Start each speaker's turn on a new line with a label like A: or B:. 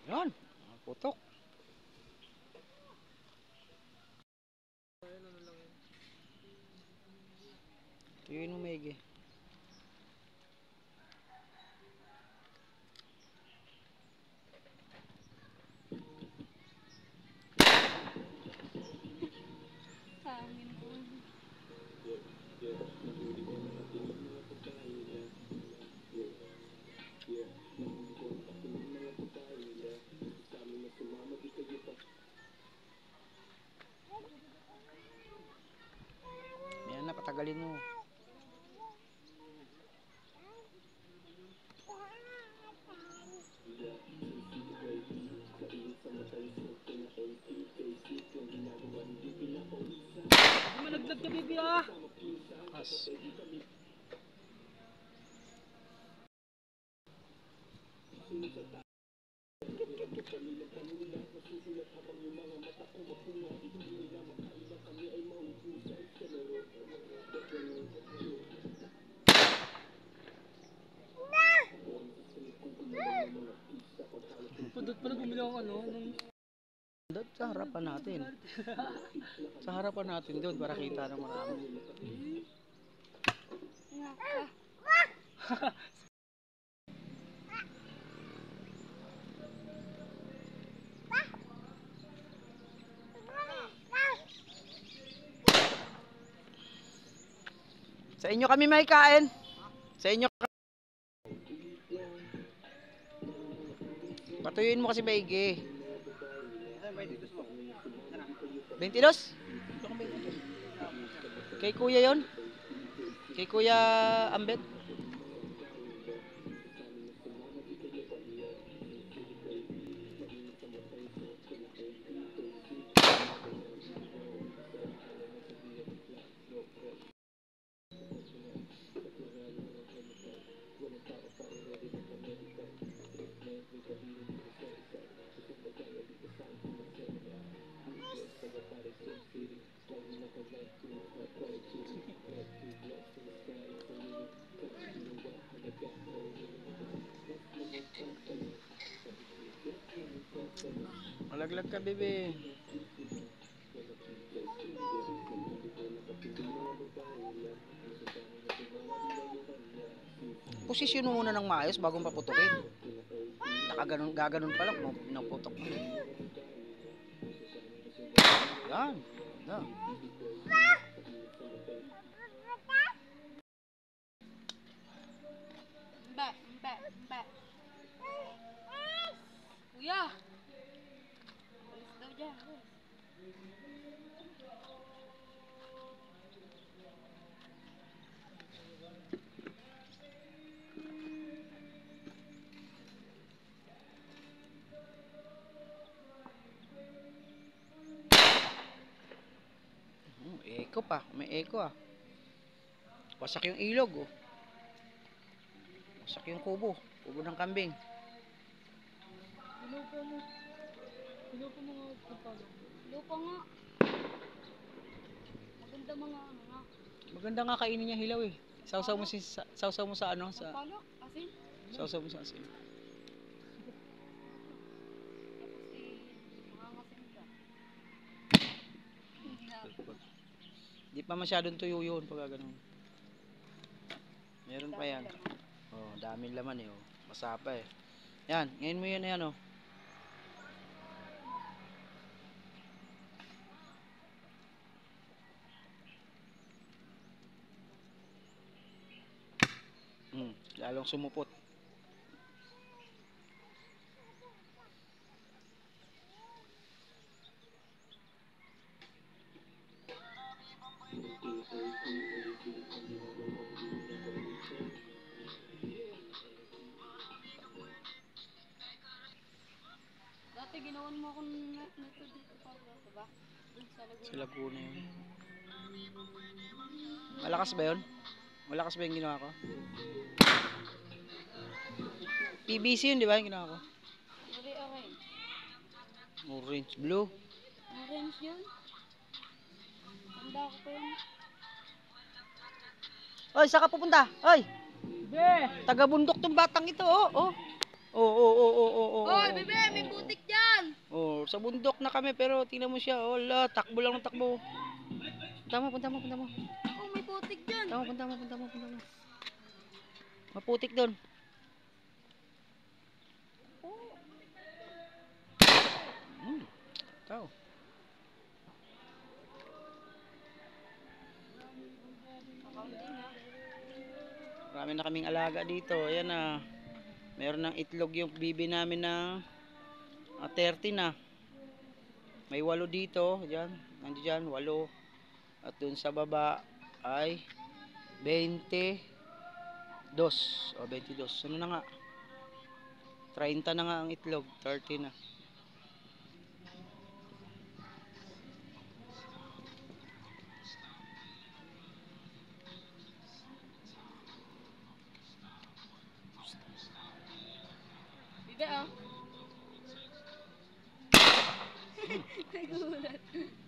A: Yan, putok. Tuyuin mo maigi.
B: Hangin po.
A: Yan na, patagalin mo.
C: Malaglag ka, baby, ah!
A: As.
C: Pudot pala bumili ako ano, nung...
A: Doon sa harapan natin. Sa harapan natin doon para kita ng marami. Sa inyo kami may kain. Sa inyo. Patuyuin mo kasi maigi. 22? Kay kuya yon? Kay kuya Ambet? Malaglag ka, bebe. Posisyon mo muna ng maayos bago paputukin. Gaganon pa lang, naputok mo. Yan. Yan.
B: Mbe. Kuya! Alis daw dyan.
A: Echo pa. May echo ah. Wasak yung ilog oh. Wasak yung kubo. Kubo ng kambing.
B: Lupa mo. Lupa mo nga pagpalo. Lupa nga. Maganda mga ano nga.
A: Maganda nga kainin niya hilaw eh. Sausaw mo sa ano sa
B: Palo? Asin?
A: sausaw mo sa asin.
B: Tapos mangangasin ka. Hindi na.
A: Di pa masyadong tuyo yun pag ganun. Meron pa yan. Oh, daming laman eh oh. Masapa eh. Yan, ngayon mo yun yan oh. Lalong sumupot.
B: Dati ginawan mo akong nito dito pa, diba? Dun sa Laguna.
A: Sa Laguna yun. Malakas ba yun? Malakas ba yung ginawa ko? PVC yun, di ba yung ginawa ko?
B: Orange.
A: Orange, blue.
B: Orange yun. Tanda ko pa yun.
A: Oy, saan ka pupunta? Oy!
C: Be!
A: Taga-bundok tong batang ito, oh. Oh, oh, oh, oh, oh, oh, oh.
B: Oy, bebe, may puto
A: Sa bundok na kami pero tingnan mo siya. Wala, takbo lang ng takbo. Punta mo.
B: Oh, may putik dyan.
A: Punta mo. Maputik doon. Tao.
B: Kakaunti na.
A: Marami na kaming alaga dito. Ayan na. Meron ng itlog yung bibi namin na 30 na. May 8 dito. Diyan. Nandiyan, 8. At dun sa baba ay 22. O, 22. Ano na nga? 30 na nga ang itlog. 30 na.
B: Bibi, oh. Nagulat.